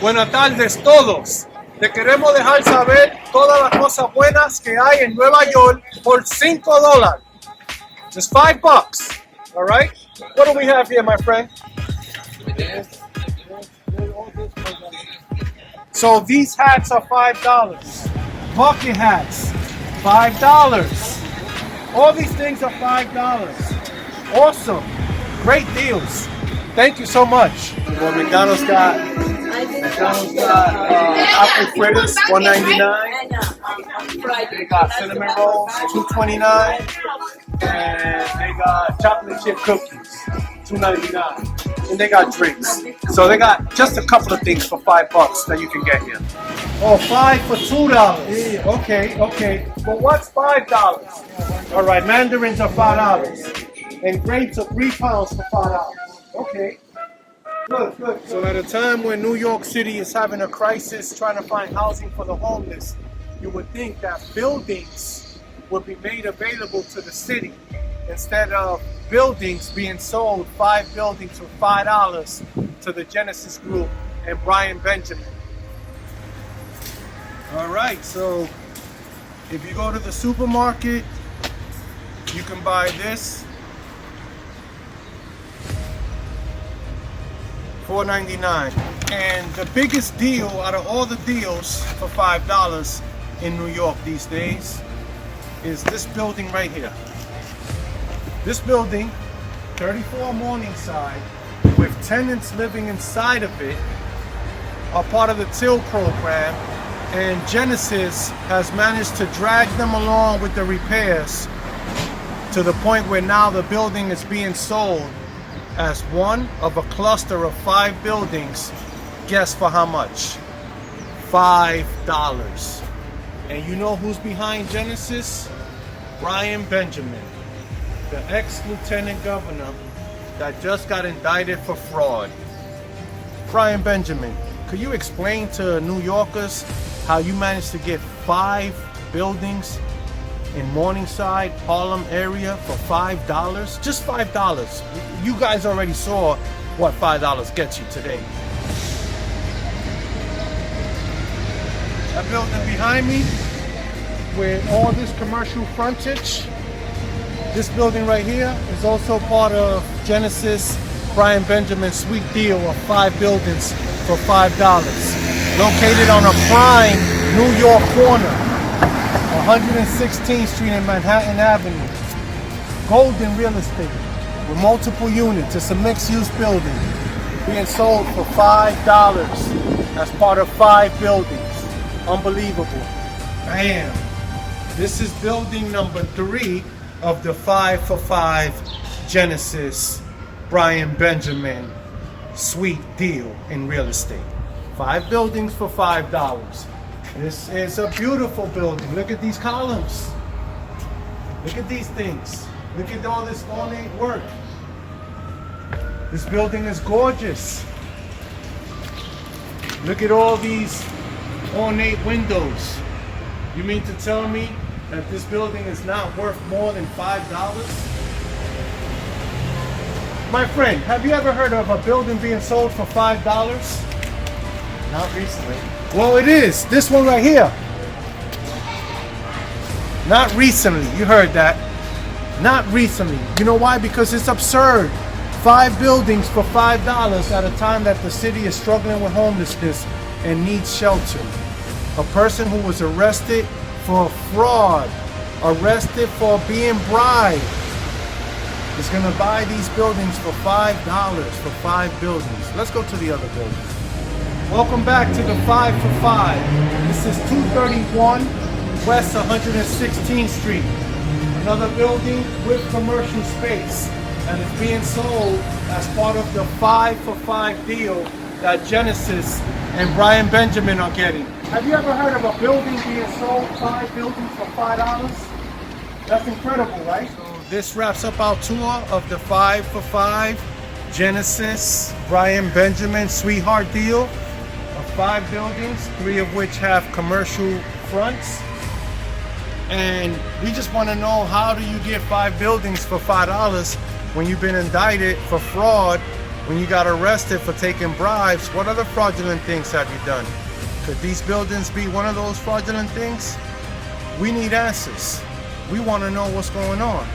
Buenas tardes todos. Te queremos dejar saber todas las cosas buenas que hay en Nueva York por $5. Just $5. All right? What do we have here, my friend? So these hats are $5. Bucket hats, $5. All these things are $5. Awesome. Great deals. Thank you so much. Well, McDonald's got apple fritters, $1.99. They got cinnamon rolls, $2.29. And they got chocolate chip cookies, $2.99. And they got drinks. So they got just a couple of things for $5 that you can get here. Oh, 5 for $2. Yeah, okay. But what's $5? All right, mandarins are $5. And grapes are 3 pounds for $5. Okay. Good. So at a time when New York City is having a crisis trying to find housing for the homeless, you would think that buildings would be made available to the city instead of buildings being sold, 5 buildings for $5 to the Genesis Group and Brian Benjamin. All right, so if you go to the supermarket, you can buy this. $4.99. And the biggest deal out of all the deals for $5 in New York these days is this building right here. This building, 34 Morningside, with tenants living inside of it, are part of the TIL program, and Genesis has managed to drag them along with the repairs to the point where now the building is being sold as one of a cluster of 5 buildings. Guess for how much? $5. And you know who's behind Genesis? Brian Benjamin, the ex-lieutenant governor that just got indicted for fraud. Brian Benjamin, could you explain to New Yorkers how you managed to get 5 buildings in Morningside, Harlem area for $5? Just $5. You guys already saw what $5 gets you today. That building behind me, with all this commercial frontage, this building right here is also part of Genesis Brian Benjamin's sweet deal of 5 buildings for $5. Located on a prime New York corner, 116th Street and Manhattan Avenue. Golden real estate with multiple units. It's a mixed-use building being sold for $5 as part of 5 buildings. Unbelievable. Bam. This is building number 3 of the 5 for 5 Genesis Brian Benjamin sweet deal in real estate. 5 buildings for $5. This is a beautiful building. Look at these columns. Look at these things. Look at all this ornate work. This building is gorgeous. Look at all these ornate windows. You mean to tell me that this building is not worth more than $5? My friend, have you ever heard of a building being sold for $5? Not recently. Well, it is. This one right here. Not recently. You heard that. Not recently. You know why? Because it's absurd. 5 buildings for $5 at a time that the city is struggling with homelessness and needs shelter. A person who was arrested for fraud, arrested for being bribed, is going to buy these buildings for $5 for 5 buildings. Let's go to the other building. Welcome back to the 5 for 5. This is 231 West 116th Street. Another building with commercial space, and it's being sold as part of the 5 for 5 deal that Genesis and Brian Benjamin are getting. Have you ever heard of a building being sold, 5 buildings for $5? That's incredible, right? So this wraps up our tour of the 5 for 5 Genesis Brian Benjamin sweetheart deal of 5 buildings, 3 of which have commercial fronts. And we just want to know, how do you get 5 buildings for $5 when you've been indicted for fraud When you got arrested for taking bribes, what other fraudulent things have you done? Could these buildings be one of those fraudulent things? We need answers. We want to know what's going on.